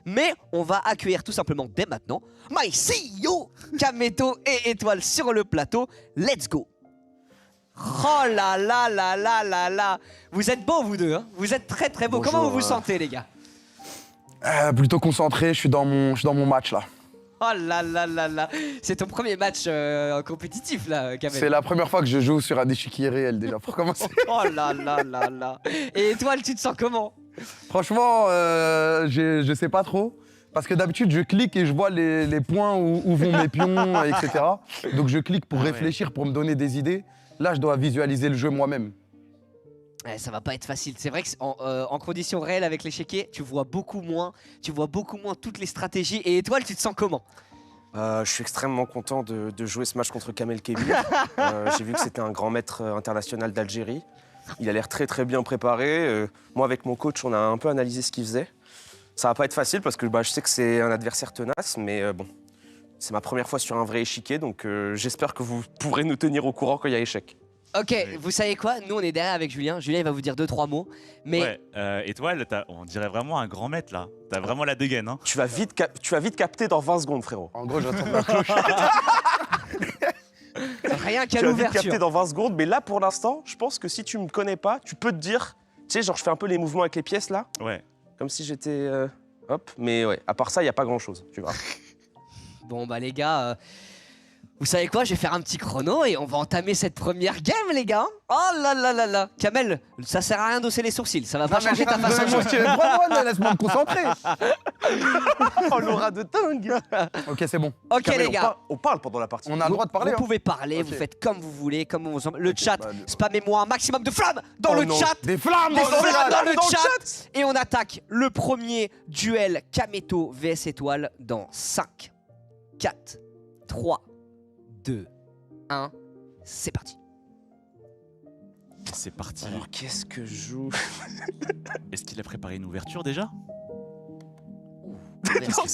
Mais on va accueillir tout simplement dès maintenant My CEO, Kameto et Étoile sur le plateau. Let's go. Oh là là là là là là. Vous êtes beaux vous deux, hein. Vous êtes très très beaux. Bonjour, Comment vous vous sentez les gars? Plutôt concentré, je suis dans mon match là. Oh là là là là. C'est ton premier match compétitif là, Kamel. C'est la première fois que je joue sur un échiquier réel déjà pour commencer. Oh là là là là. Et Étoile, tu te sens comment? Franchement, je sais pas trop. Parce que d'habitude, je clique et je vois les points où vont mes pions, etc. Donc je clique pour réfléchir, pour me donner des idées. Là, je dois visualiser le jeu moi-même. Ça va pas être facile. C'est vrai que en conditions réelles avec l'échiquier, tu vois beaucoup moins toutes les stratégies. Et Étoile, tu te sens comment? Je suis extrêmement content de jouer ce match contre Kamel Kebir. J'ai vu que c'était un grand maître international d'Algérie. Il a l'air très très bien préparé. Moi, avec mon coach, on a un peu analysé ce qu'il faisait. Ça va pas être facile parce que je sais que c'est un adversaire tenace, mais bon, c'est ma première fois sur un vrai échiquier, donc j'espère que vous pourrez nous tenir au courant quand il y a échec. Ok, vous savez quoi? Nous, on est derrière avec Julien. Julien, il va vous dire 2-3 mots. Mais Ouais, Étoile, on dirait vraiment un grand maître là. T'as vraiment la dégaine, hein. Tu vas vite capter dans 20 secondes, frérot. En gros, j'attends la cloche. rien qu'à Tu vas vite capter l'ouverture. dans 20 secondes, mais là, pour l'instant, je pense que si tu me connais pas, tu peux te dire... Tu sais, genre, je fais un peu les mouvements avec les pièces, là, Ouais. comme si j'étais... hop, mais ouais, à part ça, il n'y a pas grand-chose, tu vois. Bon, bah les gars, vous savez quoi? Je vais faire un petit chrono et on va entamer cette première game, les gars. Oh là là là là. Kamel, ça sert à rien d'hausser les sourcils. Ça va pas changer ta façon de jouer. Laisse-moi me concentrer. Oh, l'aura de dingue. Ok, c'est bon. Ok, Kamel, les gars. on parle pendant la partie. On a le droit de parler. Vous hein. pouvez parler, Ok. vous faites comme vous voulez, comme on vous semble. Le chat, bah, spammez-moi un maximum de flammes dans Oh le non, chat. Des flammes Des dans le flammes chat. dans le chat. Et on attaque le premier duel Kameto vs Étoile dans 5, 4, 3, 2, 1. C'est parti. C'est parti. Alors, qu'est-ce que je joue? Est-ce qu'il a préparé une ouverture déjà?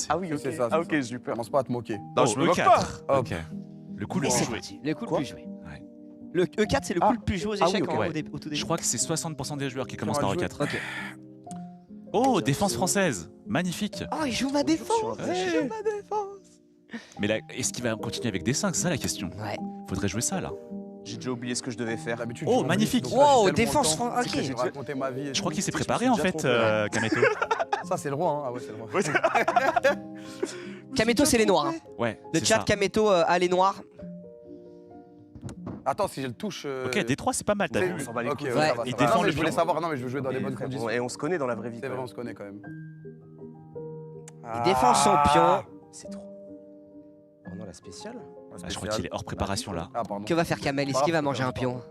Ah oui, ok. C'est ça, Ah c'est ok, ça. j'ai eu peur. Commence pas à te moquer. Non, je me moque E4. pas. Ok. Le coup le Et plus c'est joué. parti. Le coup le Quoi plus joué. Ouais. Le E4, c'est le coup le plus joué aux Ah oui, échecs ok, au ouais. tout début. Je crois que c'est 60% des joueurs qui commencent va par jouer. E4. Ok. Oh, défense française. Magnifique. Oh, il joue ma défense. Ouais. Il joue ma défense. Mais là, est-ce qu'il va continuer avec des 5? C'est ça la question. Ouais. Faudrait jouer ça là. J'ai déjà oublié ce que je devais faire. D'habitude, Oh, je magnifique. donc là, j'ai Wow, tellement défense de temps fran- ok. que je vais raconter ma vie et Je crois tout. qu'il s'est Tu sais, préparé je me en suis fait, déjà Kameto. Ça, c'est le roi. Hein. Ah ouais, c'est le roi. Kameto, c'est les noirs. Hein. Ouais. Le c'est chat ça. Kameto a les noirs. Attends, si je le touche. Ok, D3 c'est pas mal, t'as c'est- vu. On s'en bat les Ok, couilles. ouais, Ouais, ça va, il ça va. défend Non, mais le je voulais pion. savoir. Non, mais je veux jouer dans les Et bonnes frère, conditions. et on se connaît dans la vraie vie. C'est quand vrai, on même. se connaît quand même. Il défend son pion. C'est trop. Oh non, la spéciale. Ah, je crois qu'il est hors préparation là. Ah, pardon. Que va faire Kamel? Est-ce qu'il va manger un pion?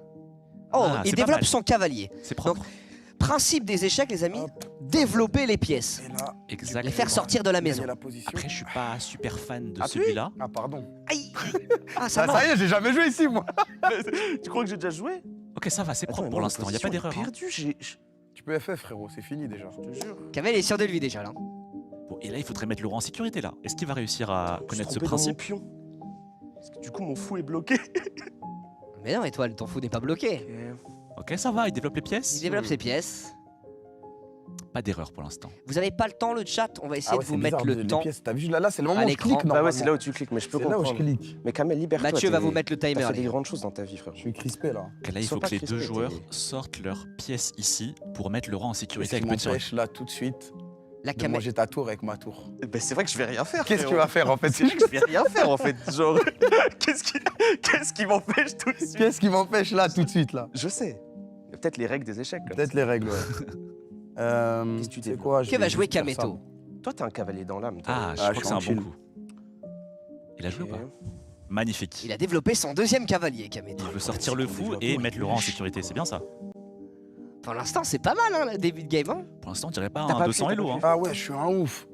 Oh, Ah, il c'est pas développe mal. son cavalier. C'est propre. Principe des échecs, les amis, développer les pièces. Et là, Exact. Les faire sortir de la maison. gagner la position. Après, je suis pas super fan de Ah, celui-là. Ah, pardon. Aïe. Ah, ça Ah, va. ça y est, j'ai jamais joué ici, moi. Tu crois que j'ai déjà joué? Ok, ça va, c'est propre pour l'instant. Il y a pas d'erreur. hein. Perdu, Tu peux FF, frérot, c'est fini déjà. je te jure. Kamel est sûr de lui déjà là. Bon, et là, il faudrait mettre Laurent en sécurité là. Est-ce qu'il va réussir à Je connaître suis ce trompé dans mon principe? pion. Parce que du coup, mon fou est bloqué. Mais non, Étoile, ton fou n'est pas bloqué. Ok, ça va, il développe les Il pièces. développe ses pièces. Pas d'erreur pour l'instant. Vous avez pas le temps, le chat? On va essayer Ah ouais, de vous c'est mettre bizarre, le les temps. pièces. T'as vu, là, c'est le moment À où je l'écran. clique, Bah normalement. ouais, c'est là où tu cliques, mais je peux C'est là où je comprendre. clique. Mais Kamel, libère-toi. Mathieu va t'es- vous mettre le timer, T'as fait les des gars. grandes choses dans ta vie, frère. Je suis crispé, là. Ok, là, il Sois faut pas que les crispé, deux joueurs t'es- sortent leurs pièces ici pour mettre Laurent en Qu'est-ce sécurité qui avec petit Rock. m'empêche, là, tout de suite, La de Kamel. manger ta tour avec ma tour? Ben c'est vrai que je vais rien faire. Qu'est-ce que tu frérot. vas faire, en fait? C'est vrai que je vais rien faire en fait. Genre, qu'est-ce qui m'empêche tout de suite? Qu'est-ce qui m'empêche, là, tout de suite, là? Je sais. Il y a peut-être les règles des échecs. comme Peut-être les règles, ouais. Qu'est-ce que tu C'est développes? quoi? je Que va vais jouer juste faire ça, Kameto? moi. ça. Toi, t'es un cavalier dans l'âme. toi. Ah, je Ah, crois je que c'est un suis bon en coup. Il a joué ou pas? Ok. Magnifique. Il a développé son deuxième cavalier, Kameto. Il veut sortir le fou et mettre Laurent en sécurité, c'est bien ça. Pour l'instant, c'est pas mal, hein, le début de game. Hein. Pour l'instant, on dirait pas T'as un pas 200 pu, Elo. t'as Hein. pas Ah ouais, je suis un ouf.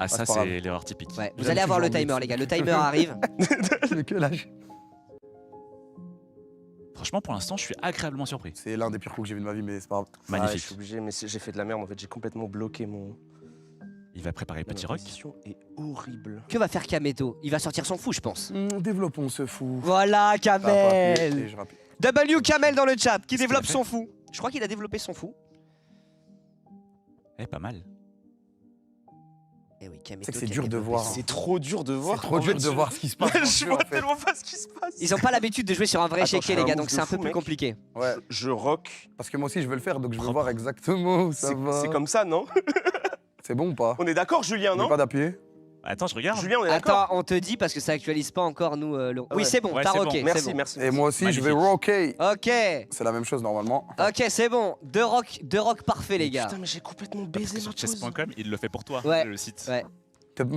Ah, ça, c'est pas grave. c'est l'erreur typique. Ouais, vous J'aime allez avoir le toujours timer, mieux. les gars. Le timer arrive. Mais que là, Franchement, pour l'instant, je suis agréablement surpris. c'est l'un des pires coups que j'ai vu de ma vie, mais c'est pas grave. Ah, je Magnifique. suis obligé, mais j'ai fait de la merde en fait. J'ai complètement bloqué mon. Il va préparer Petit Ma Rock. position est horrible. Que va faire Kameto? Il va sortir son fou, je pense. Développons ce fou. Voilà, Ça va pas Kamel. plus, je rapide. W Kamel dans le chat, qui Qu'est-ce développe qu'il a son fou. Je crois qu'il a développé son fou. Eh, pas mal. Eh oui, Kameto C'est que c'est qui a dur de développé voir. son- C'est trop dur de voir. C'est trop dur de voir ce qui se passe. dans le Je jeu, vois en fait. tellement pas ce qui se passe. Ils ont pas l'habitude de jouer sur un vrai Attends, je échiquier, fais les un gars, move donc de c'est un fou, peu plus mec. compliqué. Ouais, Je rock. parce que moi aussi je veux le faire, donc je veux voir exactement où ça va. C'est comme ça, non? C'est bon ou pas? On est d'accord, Julien, On n'est non? pas d'appuyer? Attends, je regarde. Julien, on est d'accord? Attends, on te dit parce que ça actualise pas encore nous. Oui, Ouais. c'est bon, Ouais, t'as c'est rocké. bon. c'est Merci, bon. merci. Et moi aussi je vais Magnifique. rocker. Ok, C'est la même chose normalement. ok, c'est bon. Deux rock parfait, les gars. Putain, mais j'ai complètement Parce baisé que ma sur pause. chess.com, il le fait pour toi, Ouais. le site. Ouais.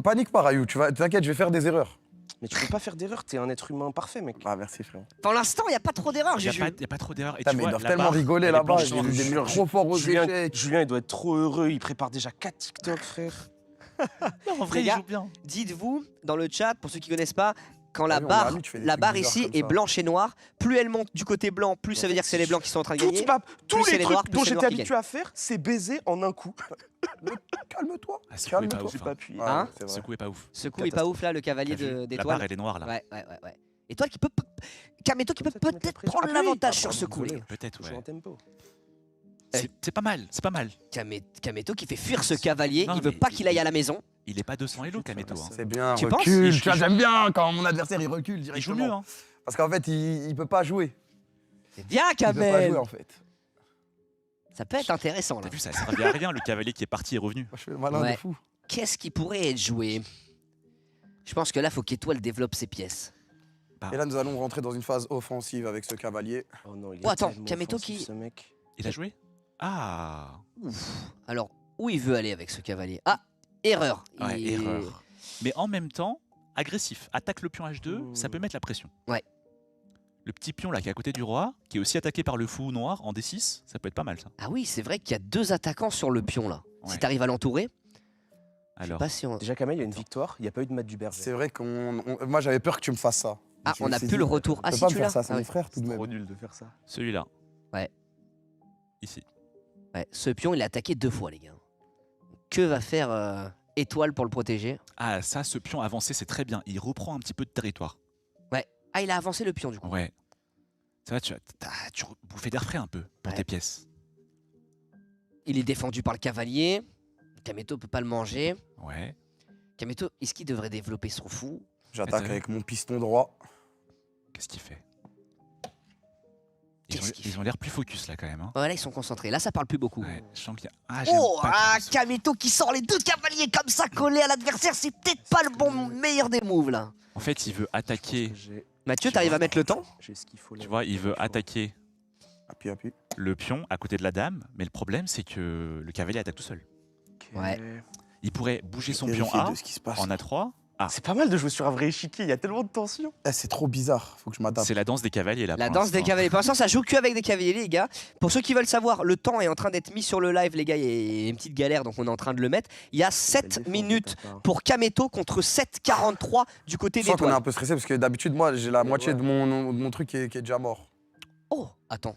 Panique pas, Rayou, t'inquiète, je vais faire des erreurs. Mais tu peux pas faire d'erreur, t'es un être humain parfait, mec. Ah, merci frérot. Pour l'instant, il y a pas trop d'erreurs, Il n'y a, Juju. pas trop d'erreurs. Et Putain, tu mais ils vois, doivent la tellement barre, rigoler elle est là-bas. blanchissante. J'ai vu des Jure, mecs trop forts aux Julien, échecs. Julien, il doit être trop heureux, il prépare déjà 4 TikTok, frère. Non, en vrai, Les il gars, joue bien. Dites-vous dans le chat, pour ceux qui connaissent pas, quand Ah la oui, on barre, a vu, tu fais des la trucs barre bizarres ici comme est ça. blanche et noire, plus elle monte du côté blanc, plus ça veut dire que c'est les blancs qui sont en train de gagner. Tous Plus c'est les les trucs noirs, plus dont c'est les j'étais noirs qui habitué à faire, c'est baiser en un coup. Calme-toi. Ah, ce coup est pas Calme-toi. ouf. J'ai pas appuyé. Ouais, Hein c'est Ce vrai. coup est pas ouf. Ce coup est pas ouf là, le cavalier T'as vu La d'étoile. barre, elle est noire là. Ouais. Étoile qui peut. Kameto qui peut Comme ça, tu mets ta peut-être pression. prendre Ah oui, l'avantage ah, sur pardon, ce coup, les désolé. gars. Peut-être, Toujours ouais. en tempo. C'est pas mal, c'est pas mal. Kameto qui fait fuir ce cavalier, Non, il veut mais pas qu'il aille à la maison. Il est pas 200 Elo, Kameto. Hein. C'est bien, Tu penses recule. Il Tu vois, joue- j'aime bien quand mon adversaire il recule Il joue directement. mieux, hein. Parce qu'en fait, il peut pas jouer. C'est bien, Il peut pas Kamel. jouer en fait. Ça peut être intéressant là. T'as vu, ça servait à rien, le cavalier qui est parti est revenu. Moi, je fais le malin Ouais. de fou. Qu'est-ce qui pourrait être joué? Je pense que là, faut qu'Étoile développe ses pièces. Et là, nous allons rentrer dans une phase offensive avec ce cavalier. Oh non, il Oh, est attends, tellement Kameto offensif, qui- ce mec. Il a joué Ah Alors, où il veut aller avec ce cavalier? Ah, erreur. Ouais, Il- erreur. Mais en même temps, agressif. Attaque le pion H2, ça peut mettre la pression. Ouais. Le petit pion là qui est à côté du roi, qui est aussi attaqué par le fou noir en D6, ça peut être pas mal ça. Ah oui, c'est vrai qu'il y a deux attaquants sur le pion là. Si Ouais. t'arrives à l'entourer, je sais Alors, pas si on... Déjà, Kamel, il y a une victoire, il n'y a pas eu de mat du C'est berger. vrai moi, j'avais peur que tu me fasses ça. Ah, Je on me a suis plus dit, le retour. Tu Ah peux si, pas me tu faire l'as. ça, c'est Ah mon oui. frère tout de même. Trop nul de faire ça. celui-là. Ouais. Ici. Ouais, ce pion, il est attaqué 2 fois, les gars. Que va faire Étoile pour le protéger? Ah, ça, ce pion avancé, c'est très bien. Il reprend un petit peu de territoire. Ah, il a avancé le pion du coup. Ouais. Ça va, tu bouffé d'air frais un peu pour Ouais. tes pièces. Il est défendu par le cavalier. Kameto peut pas le manger. Ouais. Kameto, est-ce qu'il devrait développer son fou? J'attaque Attends. avec mon piston droit. Qu'est-ce qu'il fait Qu'est-ce qu'il Ils ont l'air plus focus là quand même. Hein. Ouais, là, ils sont concentrés. Là, ça parle plus beaucoup. Ouais, je sens qu'il y a... Ah, j'aime Oh, pas ah, trop ça. Kameto qui sort les deux cavaliers comme ça collés à l'adversaire, c'est peut-être pas le bon meilleur des moves là. En fait, il veut attaquer. Mathieu, t'arrives à mettre le temps? J'ai ce qu'il faut là. Tu vois, il veut attaquer Appuie. le pion à côté de la dame, mais le problème c'est que le cavalier attaque tout seul. Ouais. Il pourrait bouger son pion Vérifier A de ce qui se passe. en A3. C'est pas mal de jouer sur un vrai échiquier, il y a tellement de tension. Eh, c'est trop bizarre, faut que je m'adapte. C'est la danse des cavaliers là. La pour danse des l'instant. cavaliers. Pour l'instant, ça joue que avec des cavaliers, les gars. Pour ceux qui veulent savoir, le temps est en train d'être mis sur le live, les gars. Il y a une petite galère, donc on est en train de le mettre. Il y a 7 minutes pour Kameto contre 7,43 du côté Je sens qu'on est d'Étoile. un peu stressé parce que d'habitude, moi, j'ai la moitié ouais. de mon truc qui est déjà mort. Oh, attends.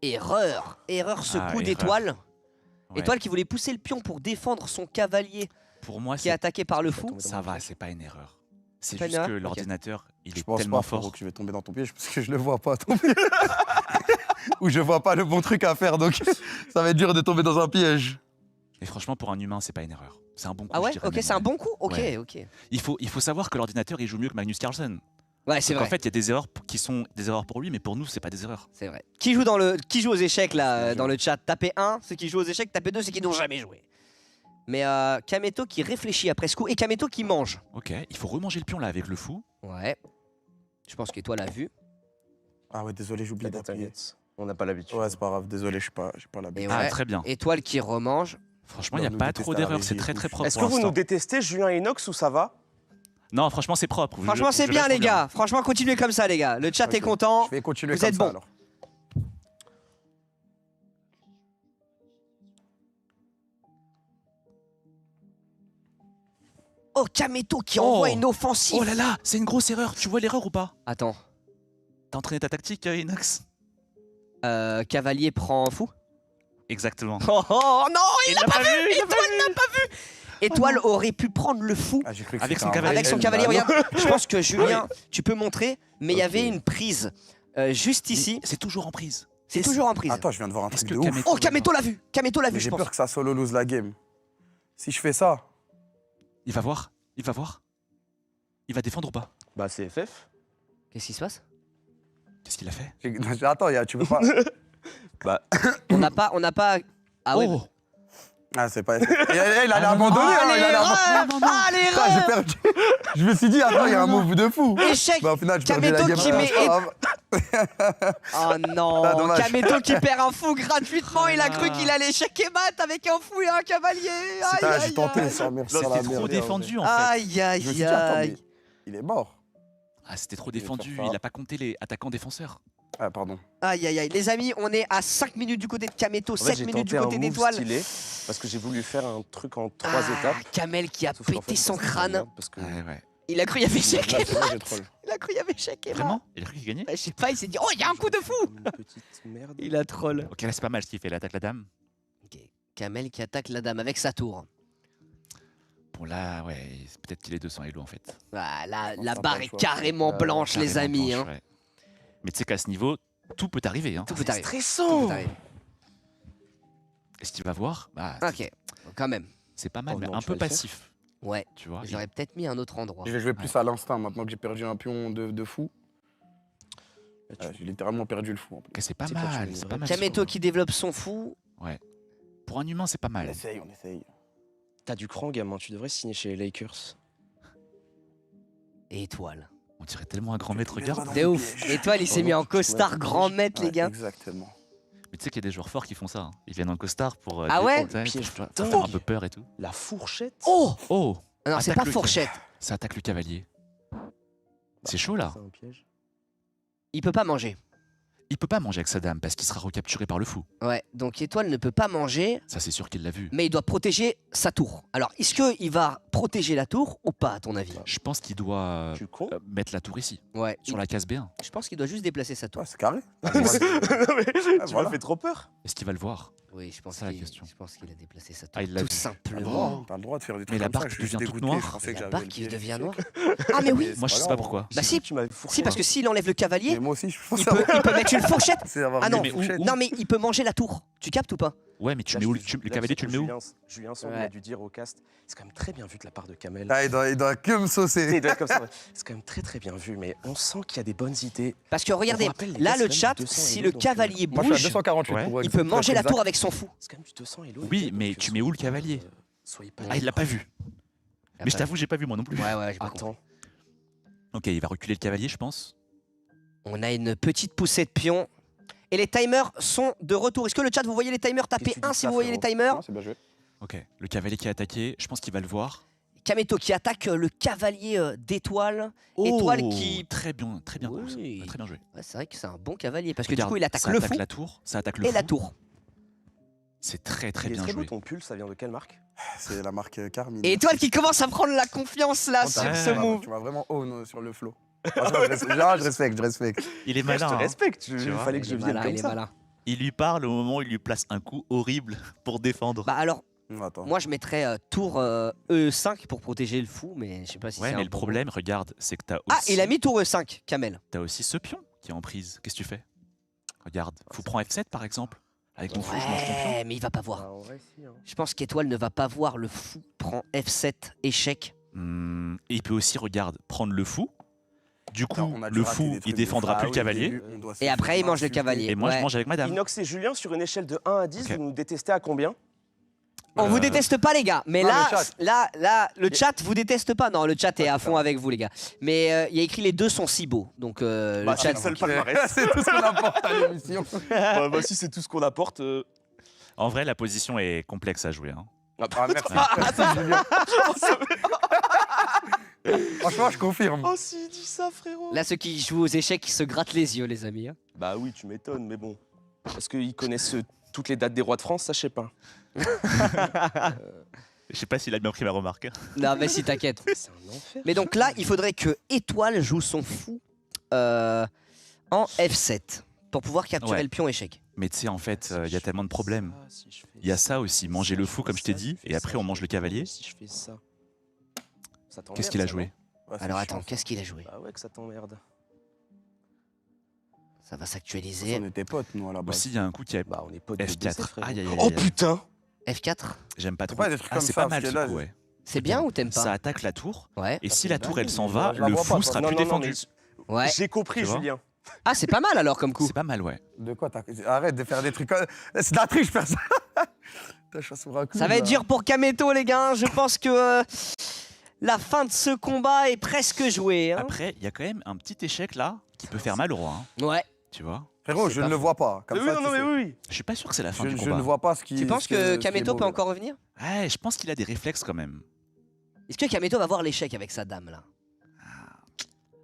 Erreur. Erreur, ce Ah, coup erreur. d'Étoile. Ouais. Étoile qui voulait pousser le pion pour défendre son cavalier Pour moi, qui est attaqué par le fou. ça va, c'est pas une erreur. C'est Pas une juste que erreur Ok. l'ordinateur, il Je est pense tellement pas, fort. frérot, que je vais tomber dans ton piège parce que je le vois pas tomber. Ou je vois pas le bon truc à faire, donc ça va être dur de tomber dans un piège. Et franchement, pour un humain, c'est pas une erreur. C'est un bon coup. Ah ouais, je dirais ok, même, c'est un ouais. bon coup. Ok, Ouais. ok. Il faut savoir que l'ordinateur, il joue mieux que Magnus Carlsen. Ouais, c'est Donc, en vrai. fait, il y a des erreurs qui sont des erreurs pour lui, mais pour nous, c'est pas des erreurs. C'est vrai. Qui joue aux échecs là Bien dans joué. le chat? Tapez 1, ceux qui jouent aux échecs, tapez 2, ceux qui n'ont jamais joué. Mais Kameto qui réfléchit après ce coup et Kameto qui mange. Ok, il faut remanger le pion là avec le fou. Ouais. Je pense que toi l'as vu. Ah ouais, désolé, j'ai oublié d'appuyer. T'inquiète, on n'a pas l'habitude. Ouais, c'est pas grave, désolé, j'ai pas Et l'habitude. Ah, ouais. très bien. Étoile qui remange. Franchement, il n'y a Nous pas détester trop à la d'erreurs, régie c'est et très tout. très propre. Est-ce que pour vous nous l'instant. détestez, Julien et Inox, ou ça va? Non, franchement, c'est propre. Franchement, c'est bien les gars. Franchement, continuez comme ça les gars. Le chat Ok. est content. Je vais continuer Vous comme êtes ça bons. alors. Oh, Kameto qui envoie une offensive. Oh là là, c'est une grosse erreur. Tu vois l'erreur ou pas? Attends. T'as entraîné ta tactique, Inox? Cavalier prend fou. Exactement. Oh non, il l'a pas vu. Étoile n'a pas vu. Étoile aurait pu prendre le fou. Ah, j'ai cru que Avec c'était son un cavalier. Avec son réel, cavalier, bah non. regarde. Je pense que Julien, Ah tu peux montrer, mais il y avait une prise juste ici. C'est toujours en prise. C'est toujours en prise. Attends, je viens de voir un Est-ce truc que de ouf. Kameto- Oh, Kameto l'a vu. Kameto l'a vu, Mais je j'ai pense. peur que ça solo lose la game. Si je fais ça, Il va voir. Il va voir. Il va défendre ou pas? Bah, c'est FF. Qu'est-ce qui se passe? Qu'est-ce qu'il a fait? attends, tu peux pas. Bah, On n'a pas. Ah ouais. Oh. Ah, c'est pas. Il allait abandonner, hein, il allait abandonner. Allez, Putain, j'ai perdu. Je me suis dit, attends, il y a un move de fou. échec. Bah, au final, je perdais la Kameto game. qui met- C'est pas grave. Oh non, Ah, dommage. Kameto qui perd un fou gratuitement, il a cru qu'il allait échequer Matt avec un fou et un cavalier. Aïe, Putain, aïe, j'ai tenté aïe. ça, merci. Là, à la c'était trop merde. défendu en fait. Aïe, Je me suis aïe, dit, attends, mais aïe. il est mort. Ah, c'était trop Je vais défendu. faire ça. Il a pas compté les attaquants-défenseurs. Ah, pardon. Aïe, aïe, aïe. Les amis, on est à 5 minutes du côté de Kameto, en fait, 7 j'ai minutes du tenté un côté move d'Étoile. stylé parce que j'ai voulu faire un truc en 3 Ah, étapes. Kamel qui a Sauf qu'en pété fait, son c'était crâne. merde parce que Ouais. Il a cru qu'il y avait échec Là, et c'est vrai, Matt. j'ai troll. Il a cru qu'il y avait échec et Matt. Vraiment? Il a cru qu'il gagnait? Bah, je sais pas, il s'est dit, oh, il y a un coup de fou. comme une petite merde. Il a troll. Ok, là c'est pas mal ce qu'il fait. Il attaque la dame. Ok. Kamel qui attaque la dame avec sa tour. Bon là, ouais, peut-être qu'il est 200 Elo en fait. Ah, la T'as pas barre le est choix. carrément blanche, les Carrément amis. blanche, Hein. ouais. Mais tu sais qu'à ce niveau, tout peut arriver. Hein. Tout peut arriver. Tout Stressant. peut arriver. Est-ce qu'il va voir? Bah, Ok, quand même. c'est pas mal, Oh mais non, un tu peu vas le faire passif. Ouais, Tu vois? j'aurais peut-être mis un autre endroit. Je vais jouer plus à l'instinct maintenant que j'ai perdu un pion de fou. Là, tu- J'ai littéralement perdu le fou. En plus. Ok, c'est pas C'est quoi, tu mal. mets C'est une pas vraie mal. Kameto qui développe son fou. Pour un humain, c'est pas On mal. essaye, on essaye. T'as du cran, gamin. Tu devrais signer chez les Lakers. Et Étoile. On dirait tellement un grand maître. Tu mets Regarde. pas De dans le ouf. piège. Étoile, il s'est mis en costard grand maître, les Ouais, gars. Exactement. Mais tu sais qu'il y a des joueurs forts qui font ça. Hein. Ils viennent en costard pour. Ah ouais? Piège pour dingue. faire un peu peur et tout. La fourchette. Oh Oh! Ah non, c'est Attaque pas le fourchette. Ça attaque le cavalier. C'est chaud là. C'est un piège. Il peut pas manger. Il peut pas manger avec sa dame parce qu'il sera recapturé par le fou. Ouais, donc Étoile ne peut pas manger, Ça, c'est sûr qu'il l'a vu. mais il doit protéger sa tour. Alors, est-ce qu'il va protéger la tour ou pas, à ton avis? Je pense qu'il doit Tu es con. mettre la tour ici, Ouais, sur la case B1. je pense qu'il doit juste déplacer sa tour. Ouais, c'est carré. Tu voilà. m'as fait trop peur. Est-ce qu'il va le voir? Oui, je pense C'est la qu'il question. a déplacé sa tour. Ah, il l'a tout vu. T'as le simplement. droit, t'as le droit de faire des trucs Mais la comme ça, barre je qui suis devient toute dégoûté, noire. je pensais que La j'avais barre le qui piège. devient noire. Ah, mais oui. c'est Moi, je sais grave, pas hein. pourquoi. Bah si, Tu m'avais fourché. si, parce que s'il enlève le cavalier, Mais moi aussi, je pense il peut mettre une fourchette. C'est avoir Ah mis non, une fourchette. non, mais il peut manger la tour. Tu captes ou pas? Ouais, mais tu mets où le cavalier, tu le mets où? Julien Song Ouais. a dû dire au cast. C'est quand même très bien vu de la part de Kamel. Ah, il doit que me Tu sais, saucer. il doit être comme ça. Ouais. C'est quand même très très bien vu, mais on sent qu'il y a des bonnes idées. Parce que On regardez, vous rappelle, les là gars, le c'est chat, quand même 200 si Elo, le donc, cavalier Moi, je suis à bouge, 248 Ouais. pour il peut manger la tour avec son fou. C'est quand même du 200 Elo. Oui, les gars, mais donc, tu mets où le cavalier? Soyez pas. Ah, il l'a pas vu. Mais je t'avoue, j'ai pas vu moi non plus. Ouais, ouais, j'ai pas compris. Attends. Ok, il va reculer le cavalier, je pense. On a une petite poussée de pion. Et les timers sont de retour. Est-ce que le chat, vous voyez les timers? Tapez Qu'est-ce que tu 1 dis si ça, vous voyez les frérot? timers. Non, c'est bien joué. Ok, le cavalier qui a attaqué, je pense qu'il va le voir. Kameto qui attaque le cavalier d'Étoile. Étoile qui... Très bien cool, ça. Oui. Très bien joué. Ouais, c'est vrai que c'est un bon cavalier. Parce que Regarde, du coup, il attaque ça le attaque fou la tour, ça attaque le et fou. la tour. C'est très Il est bien très beau joué. ton pull, ça vient de quelle marque? C'est la marque Carmine. Et Étoile qui commence à prendre la confiance là Oh, sur t'as- ce tu m'as- move. Tu m'as vraiment own sur le flow. Franchement, je respecte, je respecte. Il est Je malin. te hein. respecte, il vois, fallait que Il je est vienne malin, comme il est ça. malin. Il lui parle au moment où il lui place un coup horrible pour défendre. Bah alors, Attends. moi je mettrais tour E5 pour protéger le fou, mais je sais pas si ouais, c'est mais un le bon problème, regarde, c'est que t'as move. Ah, aussi, il a mis tour E5, Kamel. t'as aussi ce pion qui est en prise. Qu'est-ce que tu fais? Regarde, fou prend F7 par exemple. Avec ton fou, je mange ton pion. Ouais, mais il va pas voir. Bah, en vrai, si, hein. Je pense qu'Étoile ne va pas voir le fou prend F7, échec. Et il peut aussi, regarde, prendre le fou. Du coup, Attends, on a dû le rater fou, des il trucs de défendra fou. plus Ah le oui, cavalier. au début, on doit se Et après, faire il mange le insulter. cavalier. Et moi, Ouais. je mange avec madame. Inox et Julien, sur une échelle de 1 à 10, Ok. vous nous détestez à combien? On vous déteste pas les gars, mais Non, là, le chat. là, le chat vous déteste pas. Non, le chat est à fond avec vous les gars. Mais il y a écrit les deux sont si beaux, donc le Bah, chat. c'est le seul palmarès. C'est tout ce qu'on apporte à l'émission. Bah, si c'est tout ce qu'on apporte. En vrai, la position est complexe à jouer. Hein. Ah, merci. Merci, Julien. Franchement, je confirme. Oh, s'il dit ça, frérot. Là, ceux qui jouent aux échecs, ils se grattent les yeux, les amis. hein. Bah oui, tu m'étonnes, mais bon. Est-ce qu'ils connaissent toutes les dates des rois de France? Ça, je sais pas. Je sais pas s'il a bien pris ma remarque. hein. Non, mais si, t'inquiète. C'est un enfer. Mais donc là, il faudrait que Étoile joue son fou en F7 pour pouvoir capturer Ouais. le pion échec. Mais tu sais, en fait, il y a tellement de problèmes. Si je fais Il y a ça aussi, manger le fou, je comme fais je t'ai ça, dit, fais et après, ça, on mange le cavalier. Si je fais ça. Ça t'emmerde, Qu'est-ce qu'il a ça, joué? non? Ouais, c'est Alors chiant. attends, qu'est-ce qu'il a joué? Bah ouais, que ça t'emmerde. Ça va s'actualiser. On était potes, nous, à la base. Aussi, il y a un coup qui est Bah, on est potes F4. de décès, frérot. Aïe, aïe, aïe, Oh aïe. putain! F4. J'aime pas trop. pas des trucs comme c'est ça, pas mal parce ce que coup, là, ouais. C'est bien ou t'aimes Ça pas? attaque la tour. Ouais. Et si Ça la fait tour dingue, elle s'en je va, la le vois fou pas, sera toi. plus défendu. Ouais. J'ai compris, Tu vois Julien. Ah, c'est pas mal alors comme coup. C'est pas mal, ouais. De quoi Arrête de faire des trucs. C'est de la triche, faire ça. Putain, je suis sur un coup, Ça va là. être dur pour Kameto, les gars. Je pense que la fin de ce combat est presque jouée. Hein. Après, il y a quand même un petit échec là qui peut faire mal au roi. Hein, Ouais. tu vois. Frérot, C'est je pas ne le faux. vois pas. Comme Oui, ça, non, tu non, mais sais. oui. Je suis pas sûr que c'est la fin Je, du je combat. ne vois pas ce qui. Tu penses ce que ce qui est Kameto peut mauvais. encore revenir? Ouais, je pense qu'il a des réflexes quand même. Est-ce que Kameto va voir l'échec avec sa dame là?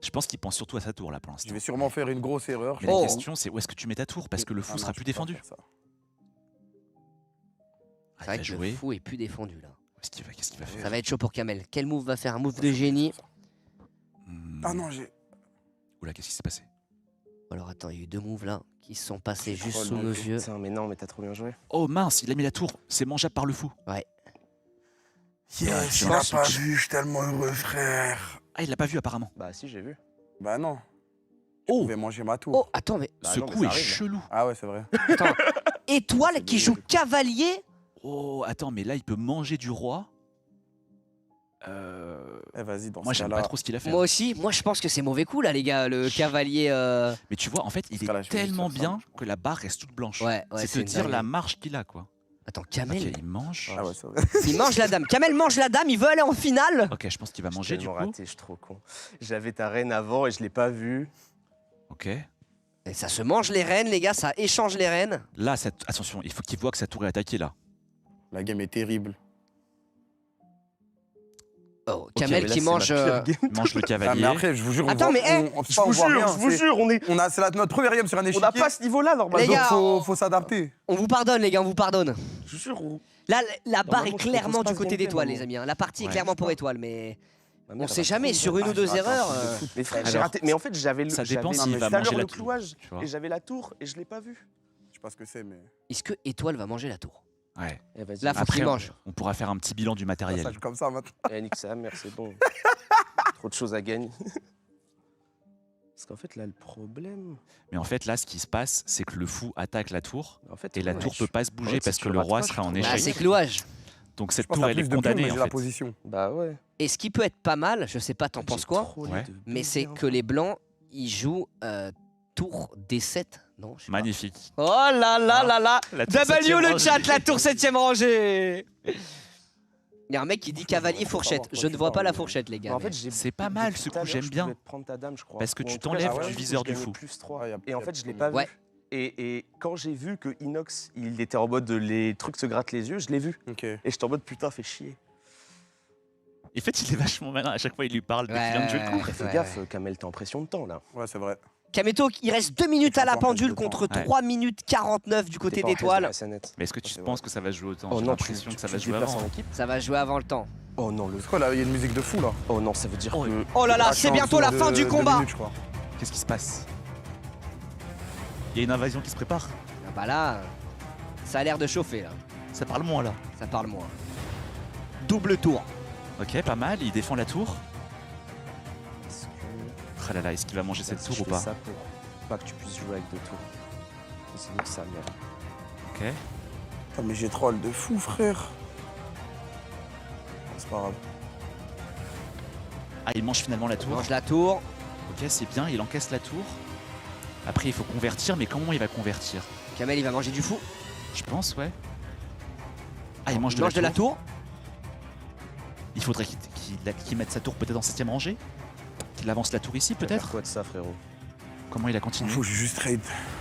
Je pense qu'il pense surtout à sa tour là pour Je l'instant. vais sûrement faire une grosse erreur. Mais Oh. la question c'est où est-ce que tu mets ta tour parce que le fou Ah non, sera je plus peux pas défendu. faire ça. Ah, C'est vrai il va que le jouer. fou est plus défendu là. Qu'est-ce qu'il va faire Ça va être chaud pour Kamel. Quel move va faire? Un move de génie. Ah non, j'ai. Oula, qu'est-ce qui s'est passé? Alors attends, il y a eu deux moves là qui se sont passés juste trop sous le nos jeu. yeux. Putain, mais non, mais t'as trop bien joué. Oh mince, il a mis la tour. C'est mangeable par le fou. Yes, tu il vois, l'a ce pas qui- vu, je suis tellement heureux, frère. Ah, il l'a pas vu apparemment. Bah, si, j'ai vu. Bah non. Oh, Je vais manger ma tour. Oh, attends, mais Bah ce non, mais coup ça est arrive, là. chelou. Ah ouais, c'est vrai. attends. Étoile C'est qui bon, joue le coup. cavalier. Oh, attends, mais là il peut manger du roi. Eh, vas-y, dans Moi ce j'aime cas-là. pas trop ce qu'il a fait. Moi aussi, moi je pense que c'est mauvais coup là, les gars. Le cavalier. Mais tu vois, en fait, il ce cas-là, est je vais juste tellement faire ça. bien que la barre reste toute blanche. Ouais, ouais, c'est c'est te une dire la dinguerie. marche qu'il a, quoi. Attends, Ok, Kamel. il mange. Ah ouais, c'est vrai. Il mange la dame. Kamel mange la dame. Il veut aller en finale. Ok, je pense qu'il va J'ai manger du tellement coup. raté, je suis trop con. J'avais ta reine avant et je l'ai pas vue. Ok. Et ça se mange les reines, les gars. Ça échange les reines. Là, attention, il faut qu'il voit que sa tour est attaquée là. La game est terrible. Oh, Ok, Kamel mais là, qui c'est ma mange. pire game. Il mange le Ah, cavalier. mais après, je vous jure, on Attends, voit, mais, on, Je pas, on vous voit jure, rien. je vous c'est- jure, on est. C'est notre première game sur un On échiquier. n'a pas ce niveau-là normalement. Les Donc gars, faut s'adapter. On vous pardonne, les gars. On vous pardonne. Je vous jure. Là, la barre Normalement, est je clairement propose pas du ce côté gameplay, d'étoile, maman. les amis. hein. La partie est Ouais, clairement je pour sais étoile, mais Ma on mère, sait elle a jamais. trop Sur une ou deux attends, erreurs. c'est de foot. Mais frère, Alors, j'ai raté. Mais en fait, j'avais le. ça dépend j'avais s'il va tout à l'heure manger la le tour, clouage tu vois. et j'avais la tour et je l'ai pas vue. Je sais pas ce que c'est, mais. Est-ce que étoile va manger la tour? Ouais. Eh, vas-y. Là, faut Après, qu'il mange. on pourra faire un petit bilan du Ça matériel. sache comme ça maintenant. Eh, nique sa mère, c'est bon. Trop de choses à gagner. Parce qu'en fait, là, le problème. Mais en fait, là, ce qui se passe, c'est que le fou attaque la tour En fait, et la ouais, tour je- peut pas se bouger Ouais, parce si que tu le rates roi pas, je sera en trouve. Bah, échec. c'est clouage. Donc Je cette pense tour, à elle est plus de pions, mais condamnée j'ai en la fait. position. Bah ouais. Et ce qui peut être pas mal, je sais pas, t'en penses quoi? Ouais. Mais c'est que les blancs, ils jouent tour D7, non? Je sais pas. Magnifique. Oh là là là là! La tour W septième le rangée. chat, la tour 7ème rangée! Il y a un mec qui dit cavalier fourchette. Je ne vois pas la fourchette, les gars. En fait, mais- j'ai. C'est pas mal, depuis ce tout à coup, l'heure, j'aime je bien. pouvais te prendre ta dame, je crois. Parce que Ou tu en tout cas, t'enlèves j'ai- du je viseur du gagnais fou. plus 3. Ah, y a- Et en y a fait, je l'ai plus pas de- Ouais. vu. Et quand j'ai vu que Inox, il était en mode les trucs se grattent les yeux, je l'ai vu. Ok. Et j'étais en mode putain, fais chier. En fait, il est vachement malin. À chaque fois, il lui parle dès qu'il vient de jouer le coup. Ouais, Fais ouais, gaffe, ouais. Kamel, t'es en pression de temps là. Ouais, c'est vrai. Kameto, il reste 2 minutes à la Faut pas pendule perdre de contre temps. 3 minutes 49 du côté T'es pas en reste de d'étoile. la scénette. Mais est-ce que tu C'est penses que ça va se jouer autant Oh J'ai non, l'impression que ça va te se jouer déplaces avant. en équipe. Ça va jouer avant le temps. Oh non, le. C'est quoi là? Il y a une musique de fou là. Oh non, ça veut dire Oh, que. Oh là là, Ah, c'est en bientôt la dessous fin de du 2 combat. minutes, je crois. Qu'est-ce qui se passe Il y a une invasion qui se prépare. Ah bah là, ça a l'air de chauffer là. Ça parle moins là. Ça parle moins. Double tour. Ok, pas mal. Il défend la tour. Est-ce que. Ah là là, est-ce qu'il va manger cette Si tour je ou fais pas ça pour pas que tu puisses jouer avec 2 tours. C'est nique sa mère. Ok. Ah, mais j'ai troll de fou, frère. C'est pas grave. Ah, il mange finalement la Il tour. mange la tour. Ok, c'est bien. Il encaisse la tour. Après, il faut convertir, mais comment il va convertir Kamel, il va manger du fou. Je pense, ouais. Ah, il mange Il de, mange de la tour. Il faudrait qu'il mette sa tour peut-être en 7ème rangée. Qu'il avance la tour ici, Faire peut-être. quoi de ça, frérot? Comment il a continué Faut que j'ai juste trade.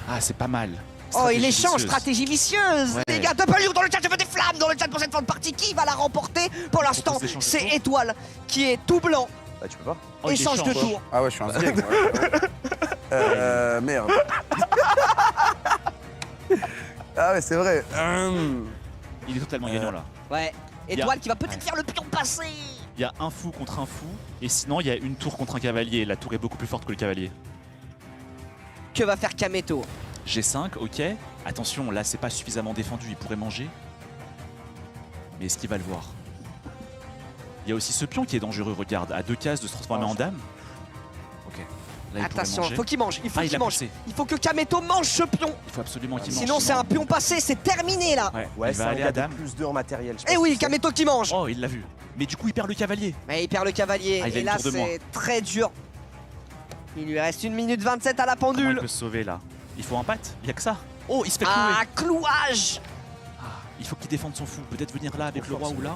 Ah, c'est pas mal. Oh, il Stratégie échange, vicieuse. stratégie vicieuse. Ouais. Les gars, W dans le chat, je veux des flammes dans le chat pour cette fin de partie. Qui va la remporter? Pour l'instant, propose d'échanger c'est de tour. Étoile qui est tout blanc. Bah, tu peux pas. Oh, il Échange de échange. tour. Ah ouais, je suis un zirk, moi. Merde. Ah ouais, c'est vrai. Il est totalement gagnant là. Ouais. Il y a- Étoile qui va peut-être Ouais. faire le pion passé. Il y a un fou contre un fou, et sinon il y a une tour contre un cavalier. La tour est beaucoup plus forte que le cavalier. Que va faire Kameto? G5, ok. Attention, là c'est pas suffisamment défendu, il pourrait manger. Mais est-ce qu'il va le voir? Il y a aussi ce pion qui est dangereux, regarde, à 2 cases de se transformer en dame. Ok. Là, il Attention, pourrait manger. faut qu'il mange, il faut Ah, il qu'il a mange. poussé. Il faut que Kameto mange ce pion. Il faut absolument qu'il mange. Sinon, c'est un pion passé, c'est terminé là. Ouais, Ouais, il c'est va un aller gars à de dame. plus 2 en matériel. je Eh pense oui, que c'est. Kameto qui mange. Oh, il l'a vu. Mais du coup, il perd le cavalier. Mais il perd le cavalier. Ah, il a et une là, tour de moins. c'est très dur. Il lui reste 1 minute 27 à la Comment il pendule. peut se sauver là? Il faut un patte. Il y a que ça. Oh, il se fait clouer. Ah, clouage. Ah, il faut qu'il défende son fou. Peut-être venir là avec le roi ou là.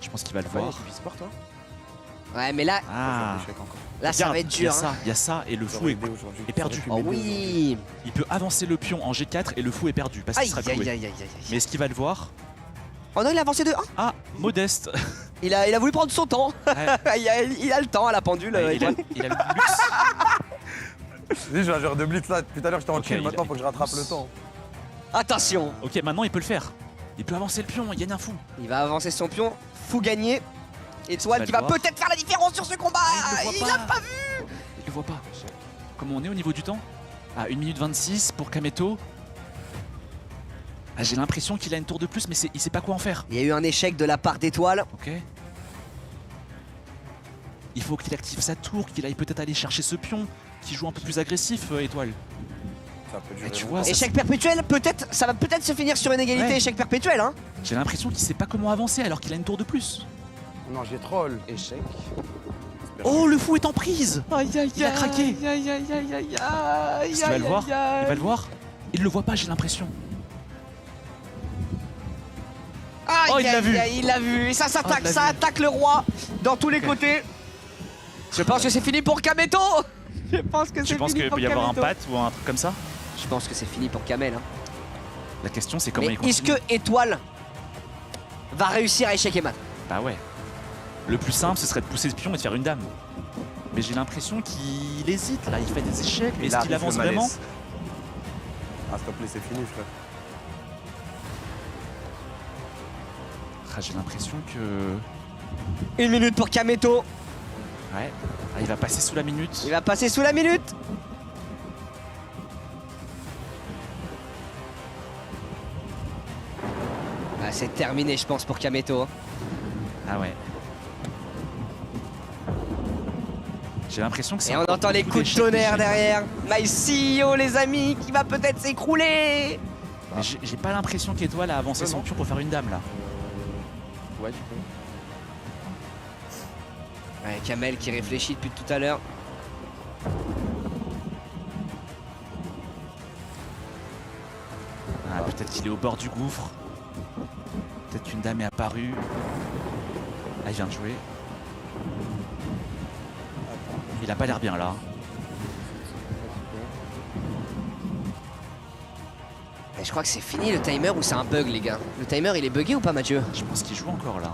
Je pense qu'il va le Ouais, voir. il sport, toi. Ouais, mais là, Ah. là ça va être dur. hein. Il y a ça et le fou est perdu. Oh oui. Il peut avancer le pion en G4 et le fou est perdu parce qu'il Aïe, sera aïe, cloué. aïe, aïe, aïe. Mais est-ce qu'il va le voir? Oh non, il a avancé de 1. Ah, modeste. Il a voulu prendre son temps. Ouais. il a le temps à la pendule. il, a, Étoile. il a le luxe. Dis, je suis un joueur de blitz là. Tout à l'heure, j'étais en Ok, chill. il Maintenant, a- faut que je rattrape le temps. Attention. Ok, maintenant il peut le faire. Il peut avancer le pion, il gagne un fou. Il va avancer son pion. Fou gagner. Étoile va qui le va voir. peut-être faire la différence sur ce combat. il a pas vu. Il le voit pas. Comment on est au niveau du temps? Ah, 1 minute 26 pour Kameto. Ah, j'ai l'impression qu'il a une tour de plus, mais il sait pas quoi en faire. Il y a eu un échec de la part d'Étoile. Ok. Il faut qu'il active sa tour, qu'il aille peut-être aller chercher ce pion, qui joue un peu plus agressif, Étoile. Ça peut durer Et tu longtemps. vois, ça, Échec perpétuel, peut-être, ça va peut-être se finir sur une égalité Ouais. échec perpétuel. Hein. j'ai l'impression qu'il sait pas comment avancer alors qu'il a une tour de plus. Non, j'ai troll. Échec. Oh, le fou est en prise. Il a craqué. Est-ce qu'il va le voir? Il va le voir? Il le voit pas, j'ai l'impression. Oh, il l'a vu. Il l'a vu. Et ça s'attaque, il l'a ça vu. attaque le roi dans tous les côtés. Je pense que c'est fini pour Kameto. Je pense que Tu c'est penses fini qu'il pour peut y avoir un Kameto. pat ou un truc comme ça? Je pense que c'est fini pour Kamel. Hein. La question c'est comment Mais il est-ce continue. que Étoile va réussir à échec et mat? Bah ouais. Le plus simple ce serait de pousser ce pion et de faire une dame. Mais j'ai l'impression qu'il hésite là, il fait des échecs. Mais est-ce qu'il avance vraiment? Ah, s'il te plaît, c'est fini, frère. Ah, j'ai l'impression que... 1 minute pour Kameto. Ouais. Ah, il va passer sous la minute. Il va passer sous la minute. Ah, c'est terminé, je pense, pour Kameto. Ah ouais. J'ai l'impression que c'est Et on encore entend les beaucoup coups de d'échecs, tonnerre d'échecs. derrière. My CEO, les amis, qui va peut-être s'écrouler. Mais j'ai pas l'impression qu'Étoile a avancé son pion pour faire une dame là. Ouais, du coup. Ouais, Kamel qui réfléchit depuis tout à l'heure. Ah, peut-être qu'il est au bord du gouffre. Peut-être qu'une dame est apparue. Ah, il vient de jouer. Il a pas l'air bien là. Et je crois que c'est fini le timer ou c'est un bug, les gars. Le timer, il est bugué ou pas, Mathieu? Je pense qu'il joue encore là.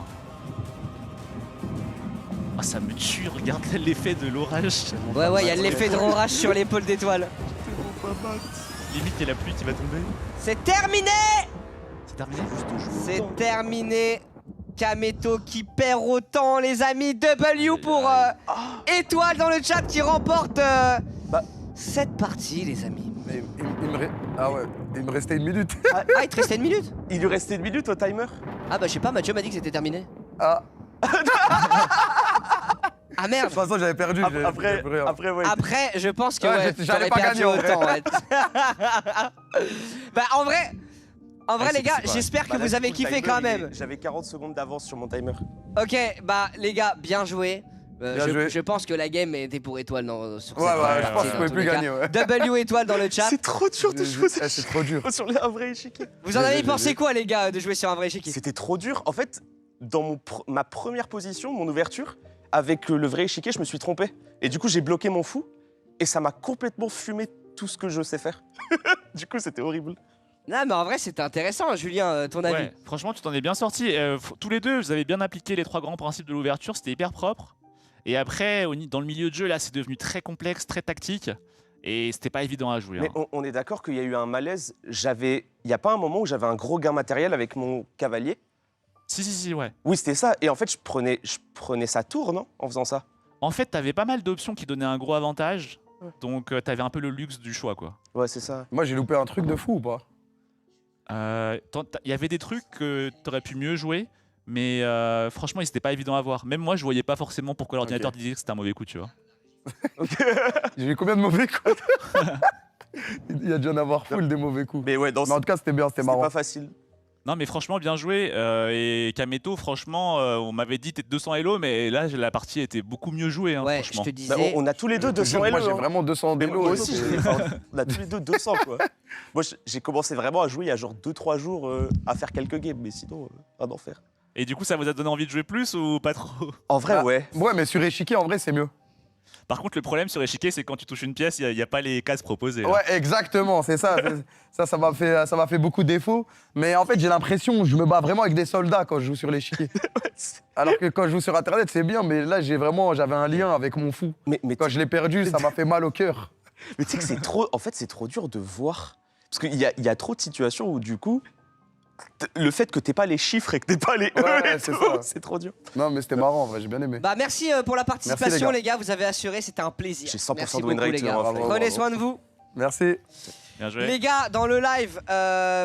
Ah, ça me tue, regarde l'effet de l'orage. Ouais, ouais, il y a l'effet de orage sur l'épaule d'Étoile. Limite, il y a la pluie qui va tomber. C'est terminé. C'est terminé. C'est terminé. Kameto qui perd autant, les amis. W pour Étoile dans le chat qui remporte cette partie, les amis. Mais ah ouais, il me restait 1 minute. Ah, il te restait 1 minute? Il lui restait 1 minute au timer. Ah bah je sais pas, Mathieu m'a dit que c'était terminé. Ah, Ah de merde. toute façon, j'avais perdu. j'ai Après, plus rien. ouais. Après, je pense que Ouais, ouais, j'allais t'aurais pas perdu gagner, en vrai. autant. Ouais. Bah en vrai Ah, les gars, c'est vrai. j'espère que Bah, là, vous du avez coup, le kiffé timer, quand même. J'avais 40 secondes d'avance sur mon timer. Ok, bah les gars, bien joué. Bien joué. Je pense que la game était pour Étoile sur Ouais, cette ouais, je partie, pense que je dans pouvais tous plus les cas. gagner, ouais. W Étoile dans le chat. C'est trop dur de jouer C'est trop dur. sur un vrai échiquier. Vous en avez J'ai- pensé quoi les gars de jouer sur un vrai échiquier? C'était trop dur. En fait, dans ma première position, mon ouverture, avec le vrai échiquier, je me suis trompé. Et du coup, j'ai bloqué mon fou. Et ça m'a complètement fumé tout ce que je sais faire. Du coup, c'était horrible. Non mais en vrai c'était intéressant, Julien, ton avis. Ouais, franchement, tu t'en es bien sorti. Tous les deux, vous avez bien appliqué les 3 grands principes de l'ouverture, c'était hyper propre. Et après, dans le milieu de jeu, là, c'est devenu très complexe, très tactique. Et c'était pas évident à jouer. Mais hein. on est d'accord qu'il y a eu un malaise. Il n'y a pas un moment où j'avais un gros gain matériel avec mon cavalier. Si, ouais. Oui, c'était ça. Et en fait, je prenais sa tour, non? En faisant ça. En fait, t'avais pas mal d'options qui donnaient un gros avantage. Donc, t'avais un peu le luxe du choix, quoi. Ouais, c'est ça. Moi, j'ai loupé un truc de fou ou pas? Il y avait des trucs que t'aurais pu mieux jouer. Mais franchement, ils étaient pas évidents à voir. Même moi, je voyais pas forcément pourquoi l'ordinateur disait que c'était un mauvais coup, tu vois. J'ai eu combien de mauvais coups? Il y a dû en avoir full des mauvais coups. Mais ouais, Mais en tout cas, c'était bien, c'était c'était marrant. pas facile. Non, mais franchement, bien joué. Et Kameto, franchement, on m'avait dit t'es 200 Elo, mais là, la partie était beaucoup mieux jouée, hein, Ouais, je franchement. te Bah, disais. on a tous les deux Je te jure, 200 moi, Elo. j'ai hein. vraiment 200 Mais d'élo. moi et aussi, c'est- on a tous les deux 200 quoi. Moi j'ai commencé vraiment à jouer il y a genre 2-3 jours à faire quelques games, mais sinon, un enfer. Et du coup, ça vous a donné envie de jouer plus ou pas trop? En vrai, Bah, ouais. Ouais, mais sur échiquier, en vrai, c'est mieux. Par contre, le problème sur échiquier, c'est que quand tu touches une pièce, il n'y a pas les cases proposées. hein. Ouais, exactement, c'est ça. Ça m'a fait beaucoup de défauts. Mais en fait, j'ai l'impression que je me bats vraiment avec des soldats quand je joue sur l'échiquier. Alors que quand je joue sur Internet, c'est bien, mais là, j'avais un lien avec mon fou. Mais Quand je l'ai perdu, ça m'a fait mal au cœur. tu sais que c'est trop. En fait, c'est trop dur de voir. Parce qu'il y a trop de situations où du coup, le fait que t'aies pas les chiffres et que t'aies pas les E, Ouais, et c'est tout, ça. c'est trop dur. Non, mais c'était marrant, en vrai, j'ai bien aimé. Bah merci pour la participation Merci, les gars, vous avez assuré, c'était un plaisir. J'ai 100% Merci de win beaucoup, rate les gars. dans ma Bravo, Prenez bravo. soin de vous. Merci. Bien joué. Les gars, dans le live,